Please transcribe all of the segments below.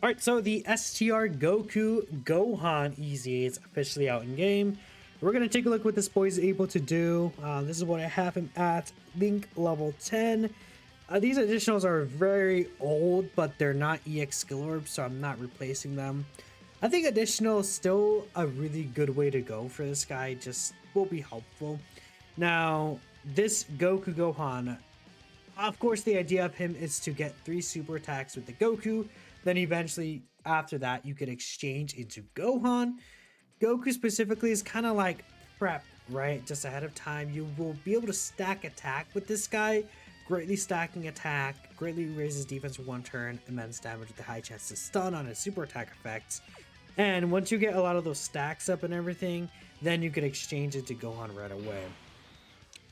Alright, so the STR Goku Gohan EZ is officially out in game. We're going to take a look what this boy is able to do. This is what I have him at, Link level 10. These additionals are very old, but they're not EX skill orbs, so I'm not replacing them. I think additional is still a really good way to go for this guy, just will be helpful. Now, this Goku Gohan, of course the idea of him is to get 3 super attacks with the Goku, then eventually after that you could exchange into Gohan. Goku specifically is kind of like prep, right? Just ahead of time, you will be able to stack attack with this guy, greatly stacking attack, greatly raises defense for 1 turn, immense damage with a high chance to stun on his super attack effects. And once you get a lot of those stacks up and everything, then you could exchange it to Gohan right away.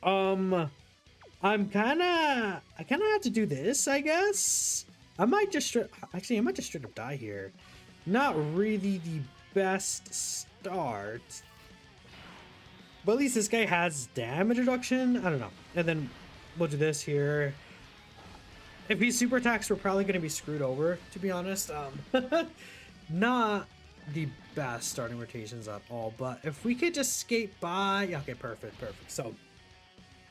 I kind of have to do this, I guess. I might just straight up die here. Not really the best start, but at least this guy has damage reduction. I don't know. And then we'll do this here. If he super attacks, we're probably going to be screwed over, to be honest. Not the best starting rotations at all, but if we could just skate by, yeah, okay, perfect. So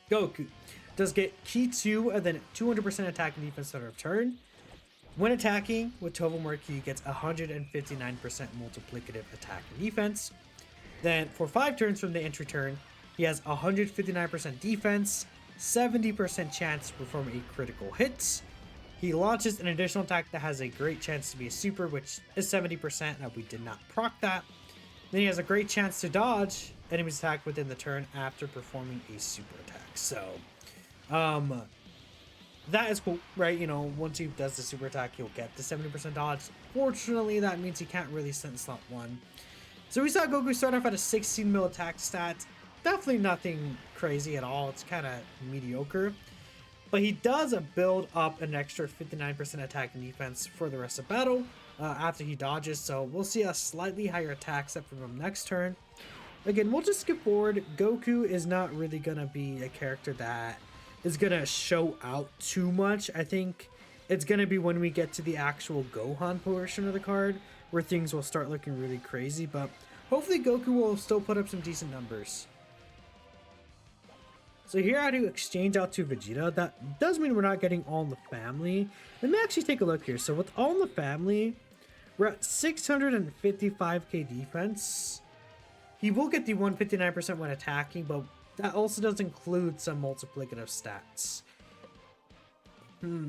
Goku does get key 2 and then 200% attack and defense on turn. When attacking with Toppo he gets 159% multiplicative attack and defense. Then for 5 turns from the entry turn, he has 159% defense, 70% chance to perform a critical hit. He launches an additional attack that has a great chance to be a super, which is 70%, and we did not proc that. Then he has a great chance to dodge enemy's attack within the turn after performing a super attack. So, that is cool, right? You know, once he does the super attack, he'll get the 70% dodge. Fortunately, that means he can't really send slot 1. So we saw Goku start off at a 16 mil attack stat. Definitely nothing crazy at all. It's kind of mediocre. But he does build up an extra 59% attack and defense for the rest of battle after he dodges. So we'll see a slightly higher attack set from him next turn. Again, we'll just skip forward. Goku is not really going to be a character that is going to show out too much. I think it's going to be when we get to the actual Gohan portion of the card where things will start looking really crazy. But hopefully Goku will still put up some decent numbers. So here I do exchange out to Vegeta. That does mean we're not getting All in the Family. Let me actually take a look here. So with All in the Family, we're at 655k defense. He will get the 159% when attacking, but that also does include some multiplicative stats.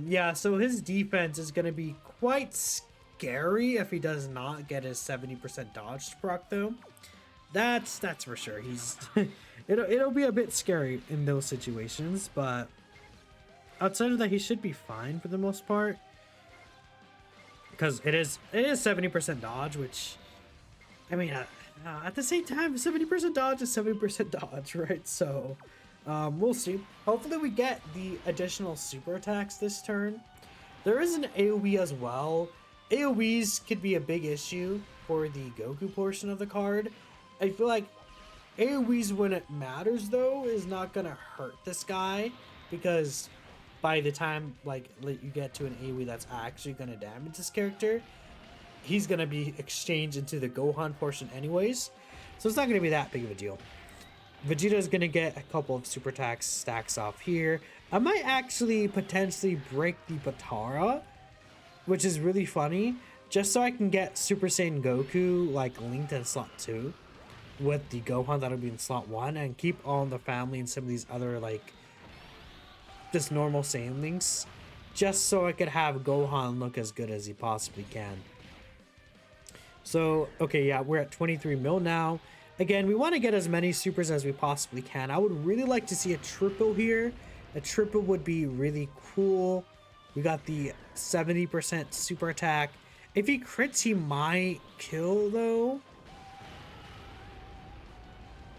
Yeah, so his defense is going to be quite scary if he does not get his 70% dodge proc though. That's for sure. He's it'll be a bit scary in those situations, but outside of that, he should be fine for the most part. Because it is 70% dodge, which I mean, at the same time, 70% dodge is 70% dodge, right? So we'll see. Hopefully we get the additional super attacks this turn. There is an AoE as well. AoEs could be a big issue for the Goku portion of the card. I feel like AoEs when it matters though is not gonna hurt this guy, because by the time like you get to an AoE that's actually gonna damage this character, he's gonna be exchanged into the Gohan portion anyways, so it's not gonna be that big of a deal. Vegeta is gonna get a couple of super attacks stacks off here. I might actually potentially break the Batara, which is really funny, just so I can get Super Saiyan Goku like linked in slot 2 with the Gohan that'll be in slot 1, and keep All in the Family and some of these other like just normal Saiyan links, just so I could have Gohan look as good as he possibly can. So okay, yeah, we're at 23 mil now. Again, we want to get as many supers as we possibly can. I would really like to see a triple here. A triple would be really cool. We got the 70% super attack. If he crits, he might kill though.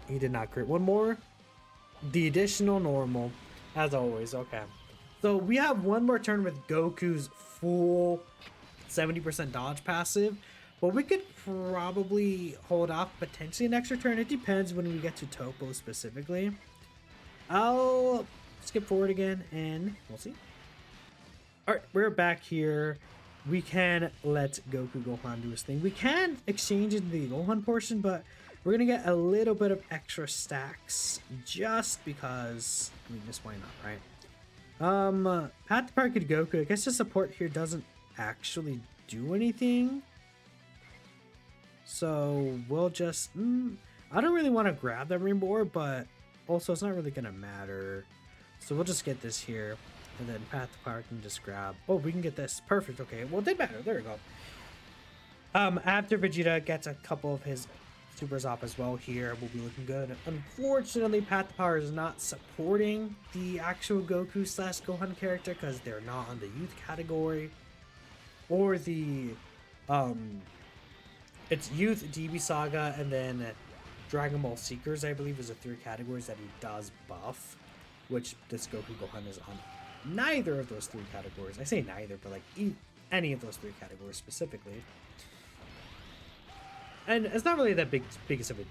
He did not crit. One more. The additional normal, as always. Okay. So we have one more turn with Goku's full 70% dodge passive. But we could probably hold off potentially an extra turn. It depends when we get to Toppo specifically. I'll skip forward again and we'll see. All right, we're back here. we can let Goku Gohan do his thing. We can exchange in the Gohan portion, but we're gonna get a little bit of extra stacks just because. I mean, just why not, right? Path to Power Kid Goku. I guess the support here doesn't actually do anything, so we'll just. I don't really want to grab that rainbow orb, but also it's not really gonna matter. So we'll just get this here. And then Path to Power can just grab. Oh, we can get this. Perfect. Okay. Well, it did matter. There we go. After Vegeta gets a couple of his supers off as well here, we'll be looking good. Unfortunately, Path to Power is not supporting the actual Goku / Gohan character because they're not on the youth category. Or the, it's youth, DB Saga, and then Dragon Ball Seekers, I believe, is the 3 categories that he does buff, which this Goku Gohan is on. Neither of those 3 categories. I say neither, but like any of those 3 categories specifically. And it's not really that biggest of a.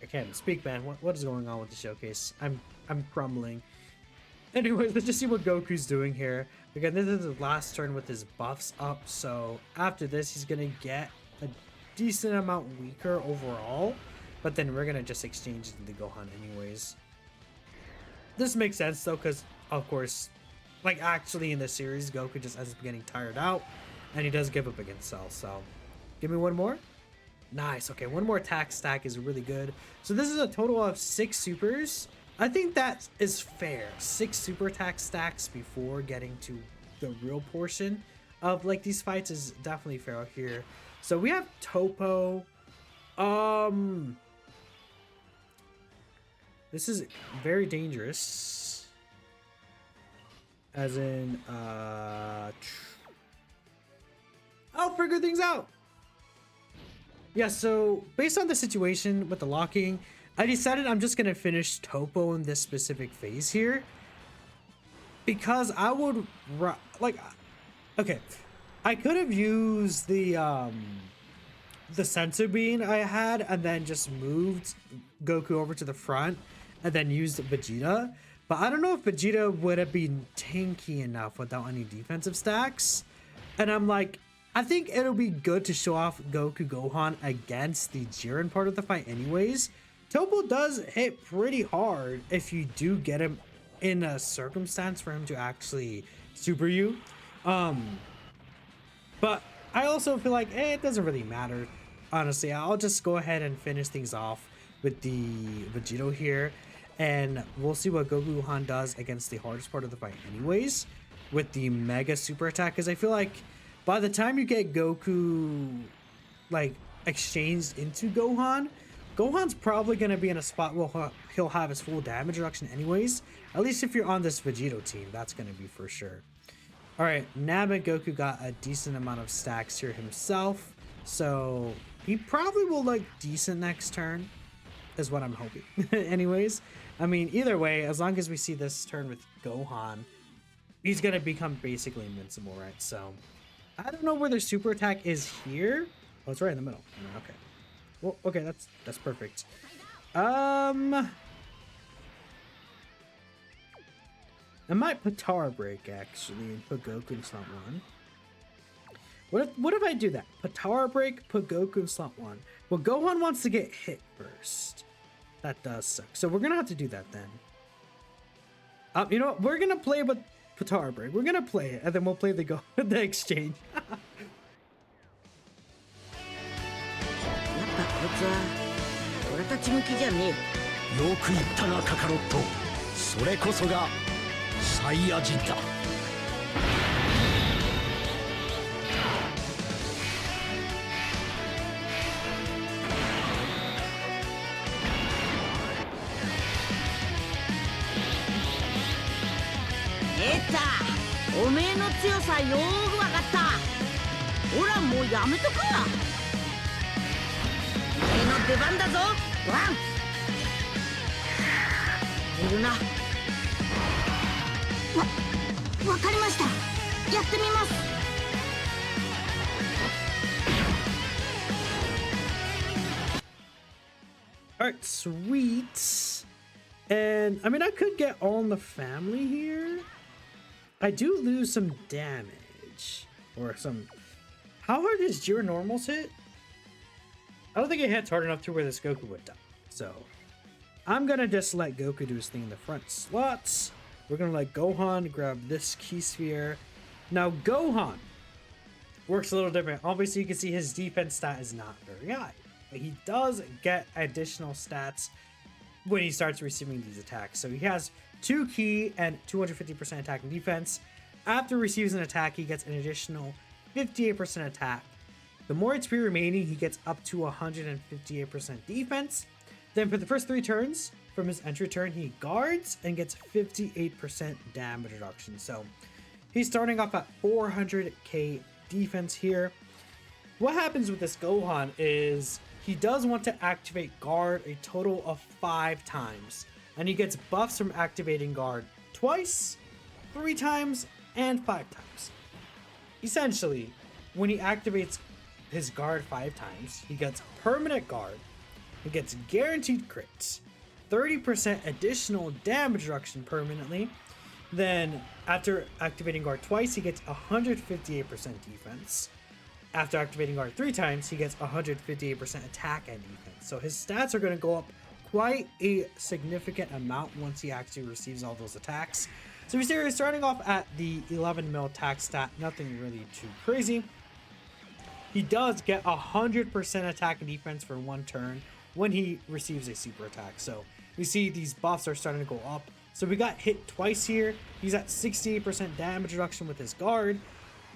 I can't even speak, man. What is going on with the showcase? I'm crumbling. Anyways, let's just see what Goku's doing here. Again, this is his last turn with his buffs up, so after this, he's gonna get a decent amount weaker overall. But then we're gonna just exchange it into Gohan anyways. This makes sense though, because of course, like actually in the series, Goku just ends up getting tired out, and he does give up against Cell. So, give me one more. Nice. Okay, one more attack stack is really good. So this is a total of 6 supers. I think that is fair. 6 super attack stacks before getting to the real portion of like these fights is definitely fair here. So we have Toppo. This is very dangerous. As in, I'll figure things out. Yeah, so based on the situation with the locking, I decided I'm just gonna finish Toppo in this specific phase here. Because I would, like, okay, I could have used the sensor bean I had and then just moved Goku over to the front and then used Vegeta. But I don't know if Vegeta would have been tanky enough without any defensive stacks. And I'm like, I think it'll be good to show off Goku Gohan against the Jiren part of the fight anyways. Toppo does hit pretty hard if you do get him in a circumstance for him to actually super you. But I also feel like, it doesn't really matter. Honestly, I'll just go ahead and finish things off with the Vegito here. And we'll see what Goku Gohan does against the hardest part of the fight anyways, with the Mega Super Attack. Because I feel like by the time you get Goku, like, exchanged into Gohan, Gohan's probably going to be in a spot where he'll have his full damage reduction anyways. At least if you're on this Vegito team, that's going to be for sure. Alright, Namek Goku got a decent amount of stacks here himself. So he probably will look decent next turn, is what I'm hoping. Anyways, I mean, either way, as long as we see this turn with Gohan, he's going to become basically invincible, right? So I don't know where their super attack is here. Oh, it's right in the middle. Okay. Well, okay, that's perfect. I might Patara break actually and put Goku in slot 1. What if I do that? Patara break, put Goku in slot 1. Well, Gohan wants to get hit first. That does suck. So we're gonna have to do that then. You know what? We're gonna play with Patara break. We're gonna play it, and then we'll play the the exchange. 俺たち向きじゃねえ。よく言ったなカカロット。それこそがサイヤ人だ。出た。おめえの強さよーくわかった。ほらもうやめとくわ。 出番だぞ、ワン。いるな。わかりました。やってみます。Alright, sweet. And I mean, I could get all in the family here. I do lose some damage. or some. How hard does Jiren normals hit? I don't think it hits hard enough to where this Goku would die. So I'm gonna just let Goku do his thing in the front slots. We're gonna let Gohan grab this key sphere. Now Gohan works a little different. Obviously, you can see his defense stat is not very high, but he does get additional stats when he starts receiving these attacks. So he has 2 key and 250% attack and defense. After he receives an attack, he gets an additional 58% attack. The more HP remaining, he gets up to 158% defense. Then for the first 3 turns from his entry turn, he guards and gets 58% damage reduction. So he's starting off at 400k defense here. What happens with this Gohan is he does want to activate guard a total of 5 times, and he gets buffs from activating guard twice, 3 times, and 5 times. Essentially, when he activates his guard 5 times, he gets permanent guard, he gets guaranteed crits, 30% additional damage reduction permanently. Then after activating guard twice, he gets 158% defense. After activating guard 3 times, he gets 158% attack and defense. So his stats are going to go up quite a significant amount once he actually receives all those attacks. So we're starting off at the 11 mil attack stat, nothing really too crazy. He does get 100% attack and defense for 1 turn when he receives a super attack. So we see these buffs are starting to go up. So we got hit twice here. He's at 68% damage reduction with his guard.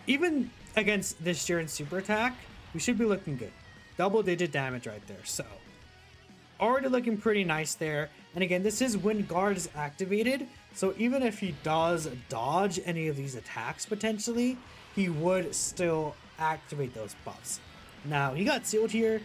Even against this Jiren super attack, we should be looking good. Double-digit damage right there. So already looking pretty nice there. And again, this is when guard is activated. So even if he does dodge any of these attacks potentially, he would still activate those buffs. Now, he got sealed here.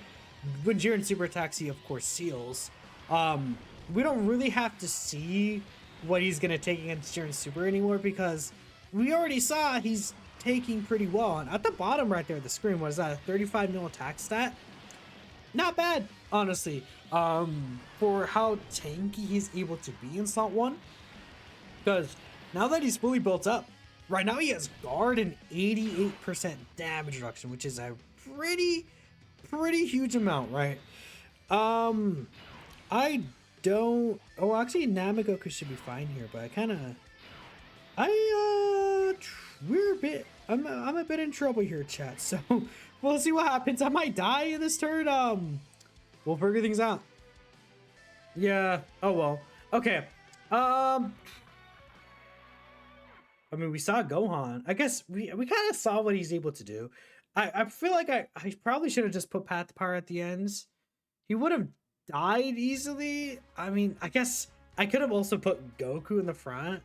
When Jiren super attacks, he of course seals. We don't really have to see what he's going to take against Jiren super anymore, because we already saw he's taking pretty well. And at the bottom right there of the screen, was that a 35 mil attack stat? Not bad, honestly, for how tanky he's able to be in slot 1. Because now that he's fully built up, right now he has guard and 88% damage reduction, which is a pretty huge amount, right? I don't. Oh, actually, Namagoku should be fine here, but we're a bit. I'm a bit in trouble here, chat. So we'll see what happens. I might die in this turn. We'll figure things out. Yeah. Oh well. Okay. I mean, we saw Gohan. I guess we kind of saw what he's able to do. I feel like I probably should have just put Path to Power at the ends. He would have died easily. I mean, I guess I could have also put Goku in the front,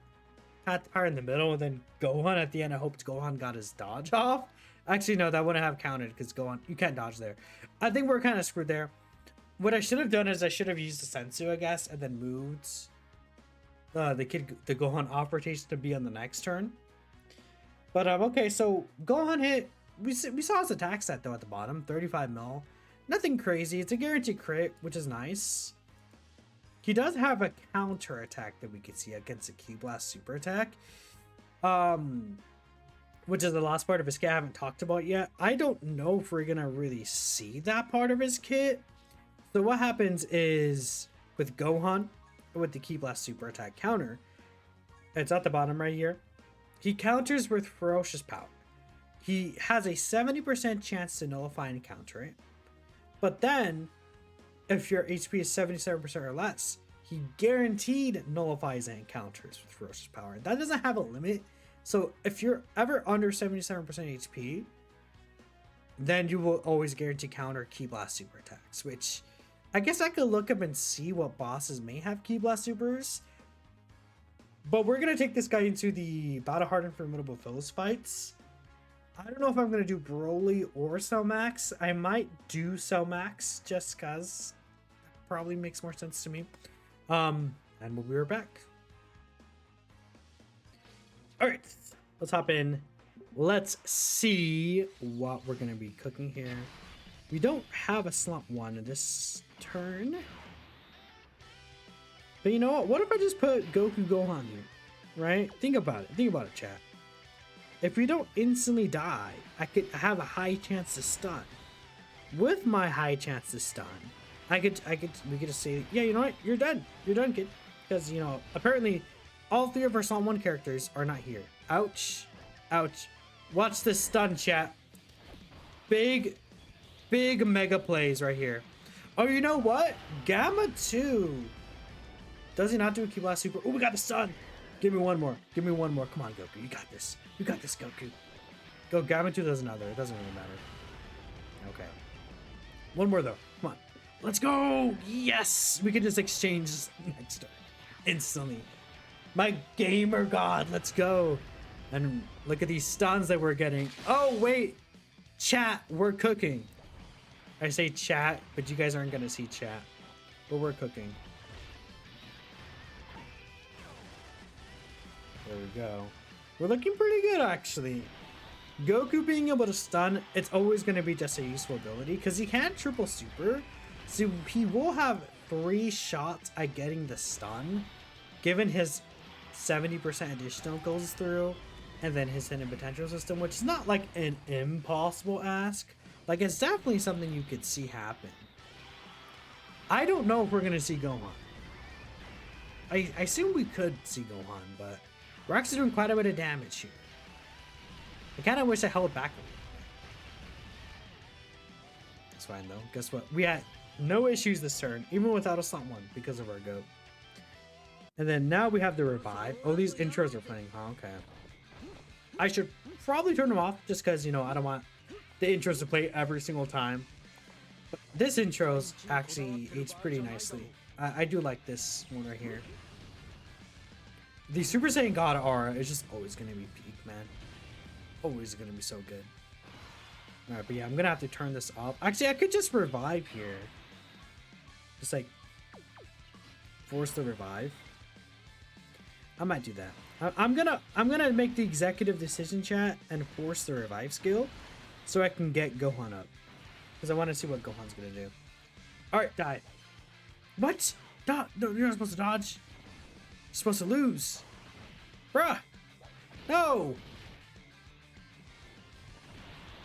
Path to Power in the middle, and then Gohan at the end. I hoped Gohan got his dodge off. Actually, no, that wouldn't have counted because Gohan, you can't dodge there. I think we're kind of screwed there. What I should have done is I should have used the Sensu, I guess, and then moved the Gohan off rotation to be on the next turn. But okay, so Gohan hit. We saw his attack set though at the bottom, 35 mil. Nothing crazy. It's a guaranteed crit, which is nice. He does have a counter attack that we can see against a Ki Blast super attack, which is the last part of his kit I haven't talked about yet. I don't know if we're gonna really see that part of his kit. So what happens is with Gohan, with the Ki Blast super attack counter, it's at the bottom right here. He counters with Ferocious Power. He has a 70% chance to nullify and counter it. But then, if your HP is 77% or less, he guaranteed nullifies and counters with Ferocious Power. That doesn't have a limit. So if you're ever under 77% HP, then you will always guarantee counter Ki Blast super attacks, which I guess I could look up and see what bosses may have Ki Blast supers. But we're going to take this guy into the Battle Hardened Formidable Foes fights. I don't know if I'm going to do Broly or Cell Max. I might do Cell Max just because that probably makes more sense to me. And we'll be right back. Alright, let's hop in. Let's see what we're going to be cooking here. We don't have a slot 1 this turn. But you know what? What if I just put Goku Gohan here? Right? Think about it. Think about it, chat. if we don't instantly die, I could have a high chance to stun. With my high chance to stun, we could just say, yeah, you know what, you're done, kid, because, you know, apparently all 3 of our slot 1 characters are not here. Ouch, ouch. Watch this stun, chat. Big mega plays right here. Oh, you know what? Gamma 2. Does he not do a Key Blast Super? Oh, we got the stun. Give me one more. Give me one more. Come on, Goku. You got this. You got this, Goku. Go. Gamma 2 does another. It doesn't really matter. Okay. One more, though. Come on. Let's go. Yes. We can just exchange next turn. Instantly. My gamer god. Let's go. And look at these stuns that we're getting. Oh, wait. Chat. We're cooking. I say chat, but you guys aren't going to see chat. But we're cooking. There we go. We're looking pretty good, actually. Goku being able to stun, it's always going to be just a useful ability because he can triple super. So he will have 3 shots at getting the stun, given his 70% additional goes through, and then his hidden potential system, which is not like an impossible ask. Like, it's definitely something you could see happen. I don't know if we're going to see Gohan. I assume we could see Gohan, but we're actually doing quite a bit of damage here. I kind of wish I held back a little bit. It's fine, though. Guess what? We had no issues this turn, even without a slot 1, because of our goat. And then now we have the revive. Oh, these intros are playing, huh? Okay. I should probably turn them off, just because, you know, I don't want the intros to play every single time. But this intro's actually aged pretty nicely. I do like this one right here. The Super Saiyan God aura is just always going to be peak, man. Always going to be so good. Alright, but yeah, I'm going to have to turn this off. Actually, I could just revive here. Just like force the revive. I might do that. I'm gonna make the executive decision, chat, and force the revive skill so I can get Gohan up. Because I want to see what Gohan's gonna do. Alright, die. What? No, you're not supposed to dodge. You're supposed to lose. Bruh! No!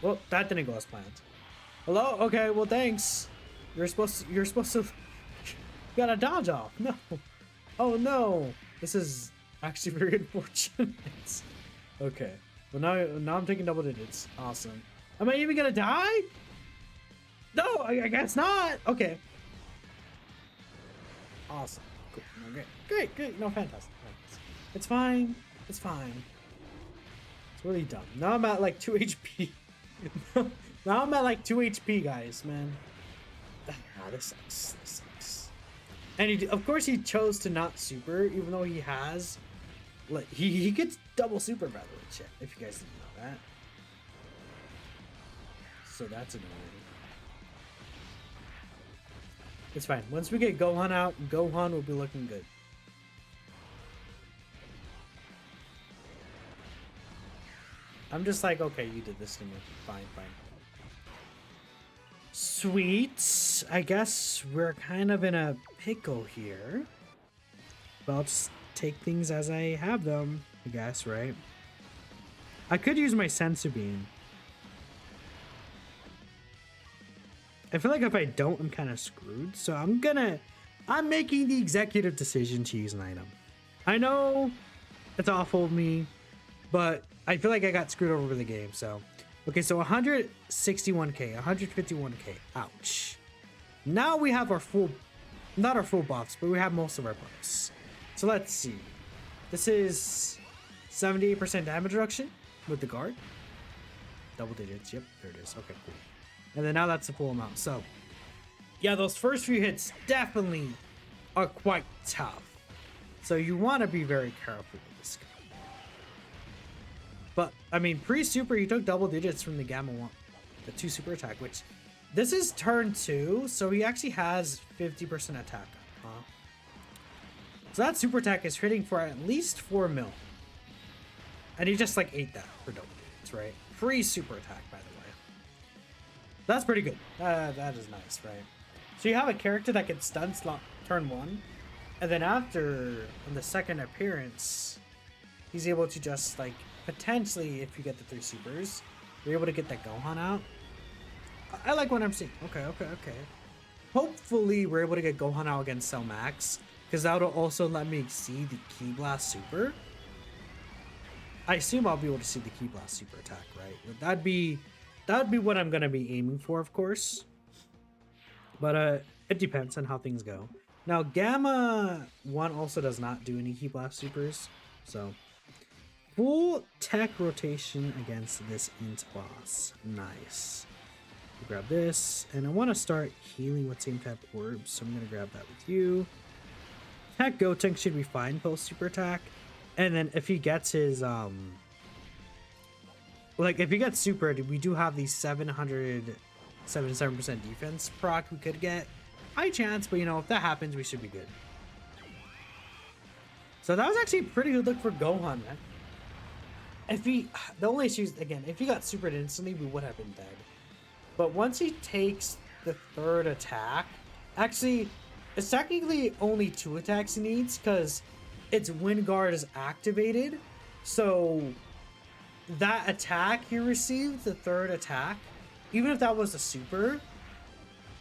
Well, that didn't go as planned. Hello? Okay, well thanks. You're supposed to you gotta dodge off. No. Oh no. This is actually very unfortunate. Okay. Well now I'm taking double digits. Awesome. Am I even gonna die? No, I guess not. Okay. Awesome. Cool. No, great. No, fantastic. It's fine. It's fine. It's really dumb. Now I'm at like 2 HP. Now I'm at like 2 HP, guys, man. This sucks. And of course he chose to not super, even though he has, like, he gets double super, by the way, chat, if you guys didn't know that. So that's annoying. It's fine. Once we get Gohan out, Gohan will be looking good. I'm just like, okay, you did this to me. Fine. Sweet. I guess we're kind of in a pickle here. But I'll just take things as I have them, I guess, right? I could use my Sensu Bean. I feel like if I don't, I'm kind of screwed. So I'm making the executive decision to use an item. I know it's awful of me, but I feel like I got screwed over with the game, so. Okay, so 161k, 151k. Ouch. Now we have our full, not our full buffs, but we have most of our buffs. So let's see. This is 78% damage reduction with the guard. Double digits, yep, there it is. Okay, cool. And then now that's the full amount. So, yeah, those first few hits definitely are quite tough. So you want to be very careful with this guy. But, I mean, pre-super, he took double digits from the Gamma 1, the 2 super attack, which, this is turn 2, so he actually has 50% attack. So that super attack is hitting for at least 4 mil. And he just, like, ate that for double digits, right? Free super attack, by the way. That's pretty good. That is nice, right? So you have a character that can stun slot turn 1, and then after, on the second appearance, he's able to just, like, potentially, if you get the 3 supers, you're able to get that Gohan out. I like what I'm seeing. Okay. Hopefully, we're able to get Gohan out against Cell Max, because that would also let me see the Ki Blast Super. I assume I'll be able to see the Ki Blast Super attack, right? That'd be what I'm gonna be aiming for, of course. But it depends on how things go. Now, Gamma 1 also does not do any Ki Blast Supers, so full tech rotation against this Int boss. Nice. Grab this, and I want to start healing with same type orbs, so I'm gonna grab that with you. Tech Gotenks should be fine post super attack, and then if he gets his like if he gets super, we do have the 77% defense proc we could get. High chance, but you know, if that happens, we should be good. So that was actually a pretty good look for Gohan, man. If he, the only issue is, again, if he got supered instantly, we would have been dead. But once he takes the 3rd attack, actually, it's technically only 2 attacks he needs, because its Wind Guard is activated. So that attack he received, the 3rd attack, even if that was a super,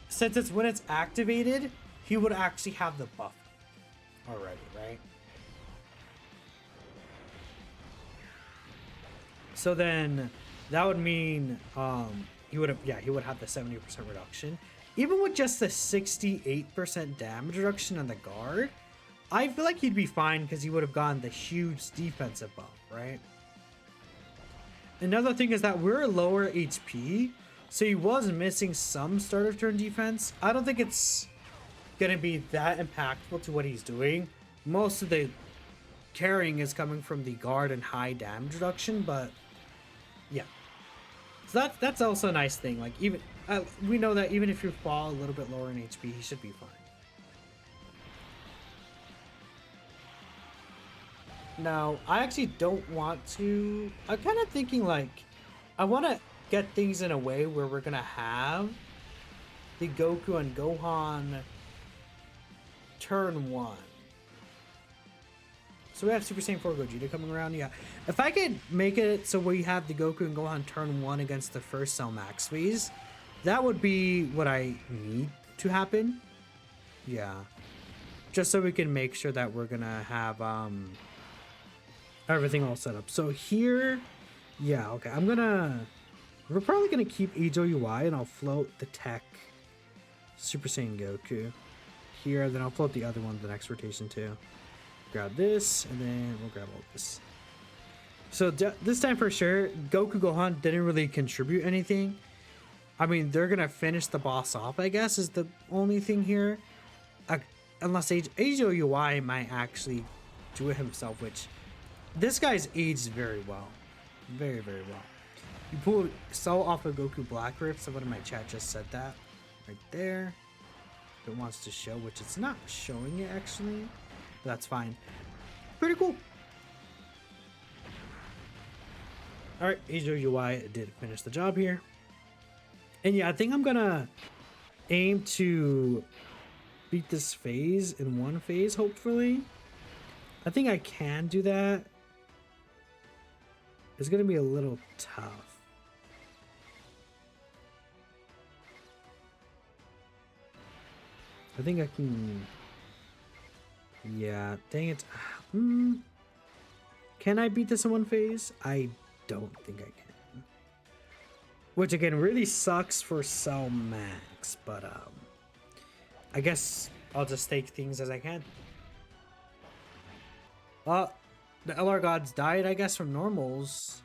since it's when it's activated, he would actually have the buff already, right? So then that would mean he would have the 70% reduction. Even with just the 68% damage reduction on the guard, I feel like he'd be fine because he would have gotten the huge defensive buff, right? Another thing is that we're lower HP, so he was missing some start of turn defense. I don't think it's gonna be that impactful to what he's doing. Most of the carrying is coming from the guard and high damage reduction, but yeah. So that's also a nice thing. Like, even we know that even if you fall a little bit lower in HP, he should be fine. Now, I actually don't want to. I'm kind of thinking like, I want to get things in a way where we're gonna have the Goku and Gohan turn 1. So we have Super Saiyan 4 Gogeta coming around. Yeah, if I could make it so we have the Goku and Gohan turn 1 against the first Cell Max phase, that would be what I need to happen. Yeah, just so we can make sure that we're gonna have everything all set up. So here, yeah, okay, we're probably gonna keep HOUI, and I'll float the tech Super Saiyan Goku here, then I'll float the other one the next rotation too. Grab this, and then we'll grab all this. So this time for sure, Goku Gohan didn't really contribute anything. I mean, they're gonna finish the boss off, I guess, is the only thing here. Unless HOUI might actually do it himself, which this guy's aged very well. Very, very well. You pull Cell off of Goku Black Rift. Someone in my chat just said that. Right there. It wants to show, which it's not showing it actually. But that's fine. Pretty cool. Alright, HOUI did finish the job here. And yeah, I think I'm gonna aim to beat this phase in one phase, hopefully. I think I can do that. It's gonna be a little tough. I think I can. Yeah, dang it. Can I beat this in one phase? I don't think I can. Which again really sucks for Cell Max, but I guess I'll just take things as I can. The LR gods died, I guess, from normals.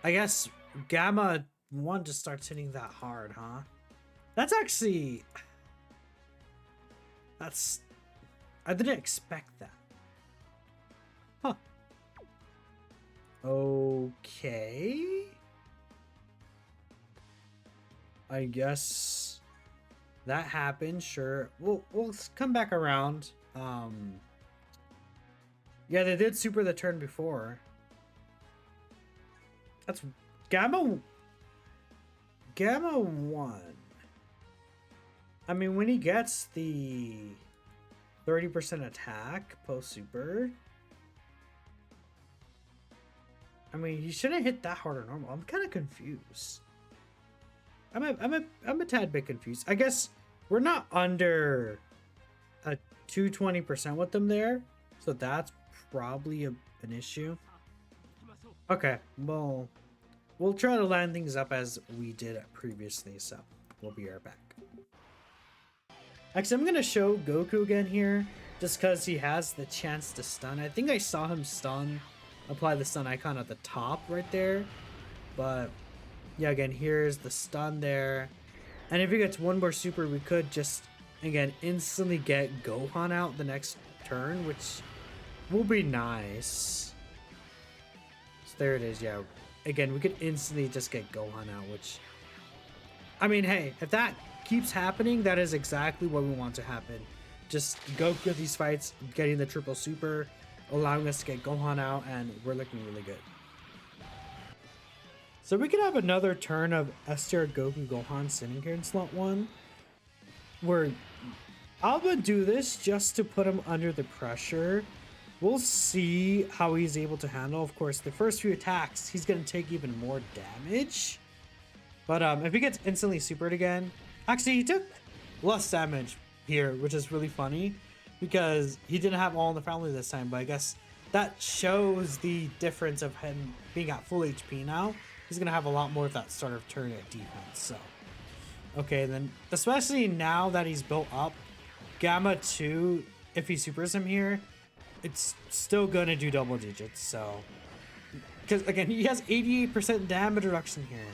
I guess Gamma 1 just starts hitting that hard, huh? That's actually... That's... I didn't expect that. Huh. Okay. I guess that happened, sure. We'll come back around. Yeah, they did super the turn before. That's Gamma 1. I mean, when he gets the 30% attack post super, I mean, he shouldn't hit that hard or normal. I'm kind of confused. I'm a tad bit confused. I guess we're not under a 220% with them there, so that's probably an issue. Okay, well, we'll try to line things up as we did previously, so we'll be right back. Actually, I'm gonna show Goku again here, just because he has the chance to stun. I think I saw him apply the stun icon at the top right there, but yeah, again, here's the stun there. And if he gets one more super, we could just, again, instantly get Gohan out the next turn, which will be nice. So there it is, yeah. Again, we could instantly just get Gohan out, which, I mean, hey, if that keeps happening, that is exactly what we want to happen. Just go through these fights, getting the triple super, allowing us to get Gohan out, and we're looking really good. So we could have another turn of STR Goku Gohan sitting here in slot 1. Where I'm gonna do this just to put him under the pressure. We'll see how he's able to handle. Of course, the first few attacks, he's gonna take even more damage. But if he gets instantly supered again, actually he took less damage here, which is really funny because he didn't have all in the family this time. But I guess that shows the difference of him being at full HP now. He's gonna have a lot more of that sort of turn at defense. So, okay, then especially now that he's built up, Gamma 2, if he supers him here, it's still gonna do double digits. So, because again, he has 88% damage reduction here.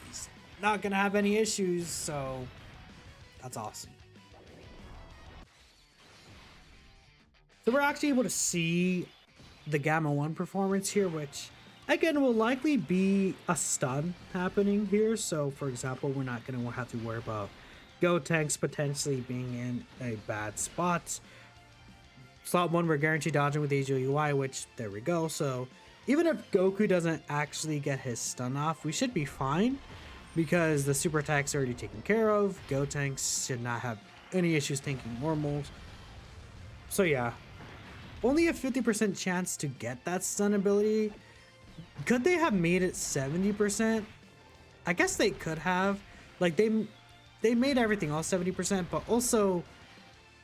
He's not gonna have any issues. So, that's awesome. So we're actually able to see the Gamma 1 performance here, which again will likely be a stun happening here. So for example, we're not going to have to worry about Gotenks potentially being in a bad spot. Slot 1, we're guaranteed dodging with HOUI, which there we go. So even if Goku doesn't actually get his stun off, we should be fine because the super attack's already taken care of. Gotenks should not have any issues tanking normals. So yeah, only a 50% chance to get that stun ability. Could they have made it 70%? I guess they could have. Like they made everything all 70%, but also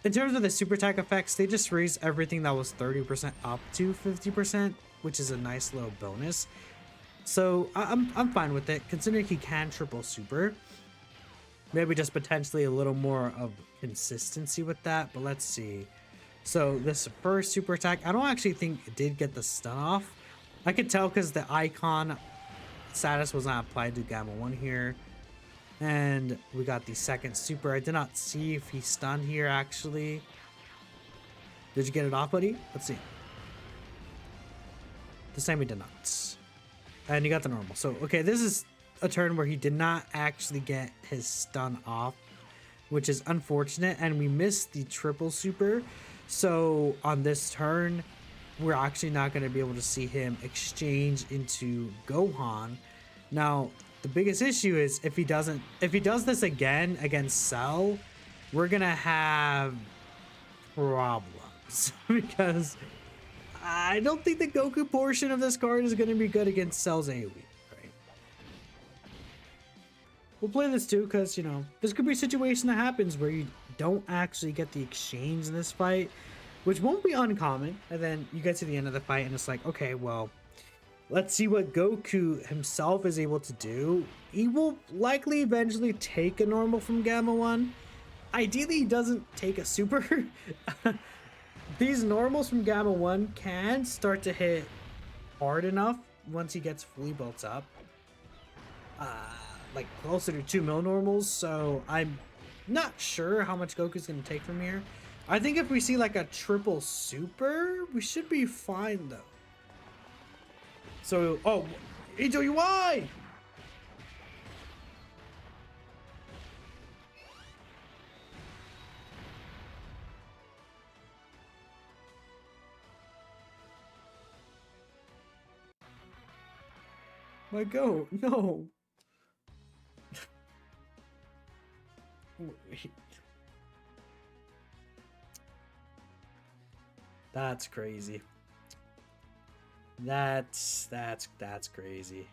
in terms of the super attack effects, they just raised everything that was 30% up to 50%, which is a nice little bonus. So I'm fine with it, considering he can triple super. Maybe just potentially a little more of consistency with that, but let's see. So this first super attack, I don't actually think it did get the stun off. I could tell because the icon status was not applied to Gamma 1 here. And we got the second super. I did not see if he stunned here actually. Did you get it off, buddy? Let's see. This time he did not. And you got the normal. So, okay, this is a turn where he did not actually get his stun off, which is unfortunate. And we missed the triple super. So on this turn, we're actually not going to be able to see him exchange into Gohan. Now, the biggest issue is if he does this again against Cell, we're going to have problems because I don't think the Goku portion of this card is going to be good against Cell's AoE. Right? We'll play this too because, you know, this could be a situation that happens where you don't actually get the exchange in this fight, which won't be uncommon. And then you get to the end of the fight and it's like, okay, well, let's see what Goku himself is able to do. He will likely eventually take a normal from Gamma 1. Ideally, he doesn't take a super. These normals from Gamma 1 can start to hit hard enough once he gets fully built up. Like closer to 2 mil normals. So I'm not sure how much Goku's going to take from here. I think if we see like a triple super, we should be fine though. So, oh, HOUI! My go, no. Wait. That's crazy. That's crazy.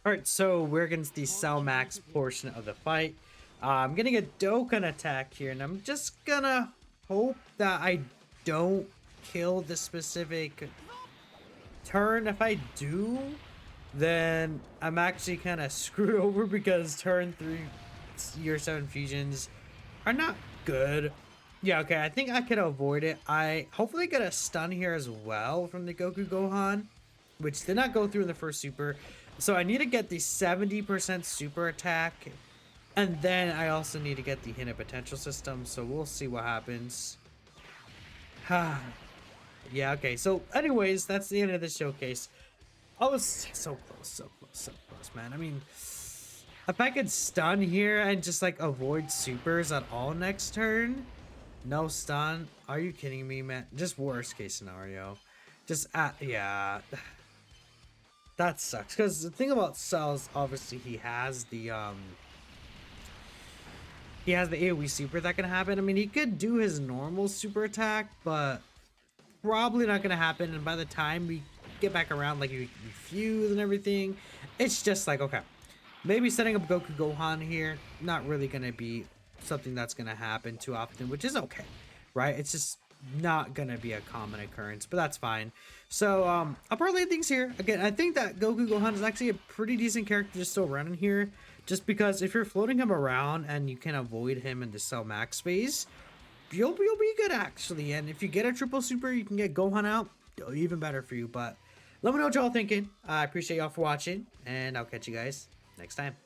Alright, so we're against the Cell Max portion of the fight. I'm getting a Dokkan attack here, and I'm just gonna hope that I don't kill the specific turn. If I do, then I'm actually kind of screwed over because turn 3 Year 7 fusions are not good. Yeah, okay, I think I could avoid it. I hopefully get a stun here as well from the Goku Gohan, which did not go through in the first super. So I need to get the 70% super attack, and then I also need to get the hidden potential system, so we'll see what happens. Yeah, okay, so anyways, that's the end of the showcase. I was so close, man. I mean, if I could stun here and just like avoid supers at all next turn, no stun. Are you kidding me, man? Just worst case scenario. Just yeah. That sucks, because the thing about Cell's, obviously he has the AoE super that can happen. I mean, he could do his normal super attack, but probably not gonna happen. And by the time we get back around, like we fuse and everything, it's just like, okay, maybe setting up Goku Gohan here, not really gonna be something that's gonna happen too often, which is okay, right? It's just not gonna be a common occurrence, but that's fine. So I'll parlay things here. Again, I think that Goku Gohan is actually a pretty decent character to still run in here, just because if you're floating him around and you can avoid him in the Cell Max phase, you'll be good actually. And if you get a triple super, you can get Gohan out, even better for you. But let me know what y'all thinking. I appreciate y'all for watching, and I'll catch you guys next time.